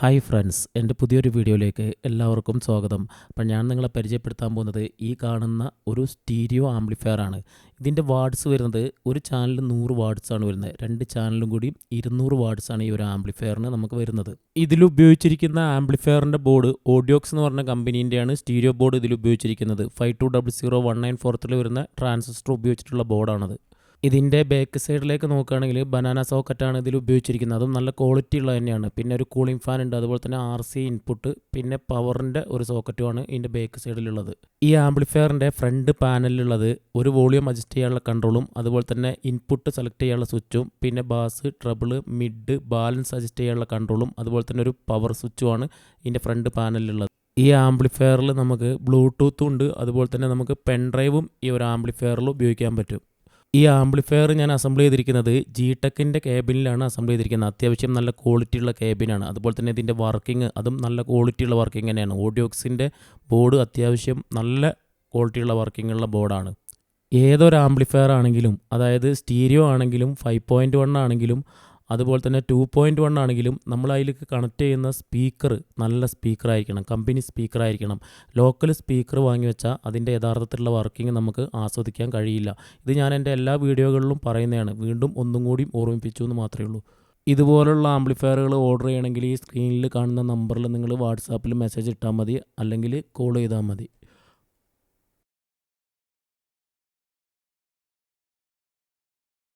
Hi friends, എൻ്റെ പുതിയൊരു വീഡിയോയിലേക്ക് എല്ലാവർക്കും സ്വാഗതം. അപ്പം ഞാൻ നിങ്ങളെ പരിചയപ്പെടുത്താൻ പോകുന്നത് ഈ കാണുന്ന ഒരു സ്റ്റീരിയോ ആംപ്ലിഫയർ ആണ്. ഇതിൻ്റെ വാട്ട്സ് വരുന്നത് ഒരു ചാനലിൽ 100 വാട്ട്സ് ആണ് വരുന്നത്. 2 ചാനലും കൂടി 200 വാട്ട്സ് ആണ് ഈ ഒരു ആംപ്ലിഫയറിന് നമുക്ക് വരുന്നത്. ഇതിൽ ഉപയോഗിച്ചിരിക്കുന്ന ആംപ്ലിഫയറിൻ്റെ ബോർഡ് ഓഡിയോക്സ് എന്ന് പറഞ്ഞ കമ്പനീൻ്റെയാണ് സ്റ്റീരിയോ ബോർഡ് ഇതിൽ ഉപയോഗിച്ചിരിക്കുന്നത്. 52001943 വരുന്ന ട്രാൻസിസ്റ്റർ ഉപയോഗിച്ചിട്ടുള്ള ബോർഡാണത്. ഇതിൻ്റെ ബാക്ക് സൈഡിലേക്ക് നോക്കുകയാണെങ്കിൽ ബനാന സോക്കറ്റാണ് ഇതിൽ ഉപയോഗിച്ചിരിക്കുന്നത്. അതും നല്ല ക്വാളിറ്റി ഉള്ളത് തന്നെയാണ്. പിന്നെ ഒരു കൂളിംഗ് ഫാൻ ഉണ്ട്, അതുപോലെ തന്നെ RC ഇൻപുട്ട്, പിന്നെ പവറിൻ്റെ ഒരു സോക്കറ്റുമാണ് ഇതിൻ്റെ ബാക്ക് സൈഡിലുള്ളത്. ഈ ആംപ്ലിഫയറിൻ്റെ ഫ്രണ്ട് പാനലിലുള്ളത് ഒരു വോളിയം അഡ്ജസ്റ്റ് ചെയ്യാനുള്ള കൺട്രോളും, അതുപോലെ തന്നെ ഇൻപുട്ട് സെലക്ട് ചെയ്യാനുള്ള സ്വിച്ചും, പിന്നെ bass, treble, mid, balance adjust ചെയ്യാനുള്ള കൺട്രോളും, അതുപോലെ തന്നെ ഒരു പവർ സ്വിച്ചുമാണ് ഇതിൻ്റെ ഫ്രണ്ട് പാനലിലുള്ളത്. ഈ ആംപ്ലിഫയറിൽ നമുക്ക് ബ്ലൂടൂത്തും ഉണ്ട്, അതുപോലെ തന്നെ നമുക്ക് പെൻഡ്രൈവും ഈ ഒരു ആംപ്ലിഫയറിൽ ഉപയോഗിക്കാൻ പറ്റും. ഈ ആംപ്ലിഫയർ ഞാൻ അസംബിൾ ചെയ്തിരിക്കുന്നത് G-Techൻ്റെ കേബിനിലാണ് അസംബിൾ ചെയ്തിരിക്കുന്നത്. അത്യാവശ്യം നല്ല ക്വാളിറ്റി ഉള്ള കേബിനാണ്. അതുപോലെ തന്നെ ഇതിൻ്റെ വർക്കിംഗ് അതും നല്ല ക്വാളിറ്റി ഉള്ള വർക്കിംഗ് തന്നെയാണ്. ഓഡിയോക്സിൻ്റെ ബോർഡ് അത്യാവശ്യം നല്ല ക്വാളിറ്റി ഉള്ള വർക്കിംഗ് ഉള്ള ബോർഡാണ്. ഏതൊരു ആംപ്ലിഫയർ ആണെങ്കിലും, അതായത് സ്റ്റീരിയോ ആണെങ്കിലും 5.1 ആണെങ്കിലും അതുപോലെ തന്നെ 2.1 ആണെങ്കിലും നമ്മൾ അതിലേക്ക് കണക്ട് ചെയ്യുന്ന സ്പീക്കർ നല്ല സ്പീക്കർ ആയിരിക്കണം, കമ്പനി സ്പീക്കർ ആയിരിക്കണം. ലോക്കൽ സ്പീക്കർ വാങ്ങി വെച്ചാൽ അതിൻ്റെ യഥാർത്ഥത്തിലുള്ള വർക്കിംഗ് നമുക്ക് ആസ്വദിക്കാൻ കഴിയില്ല. ഇത് ഞാൻ എൻ്റെ എല്ലാ വീഡിയോകളിലും പറയുന്നതാണ്, വീണ്ടും ഒന്നും കൂടി ഓർമ്മിപ്പിച്ചു എന്ന് മാത്രമേ ഉള്ളൂ. ഇതുപോലുള്ള ആംപ്ലിഫയറുകൾ ഓർഡർ ചെയ്യണമെങ്കിൽ ഈ സ്ക്രീനിൽ കാണുന്ന നമ്പറിൽ നിങ്ങൾ വാട്സാപ്പിൽ മെസ്സേജ് ഇട്ടാൽ മതി, അല്ലെങ്കിൽ കോൾ ചെയ്താൽ മതി.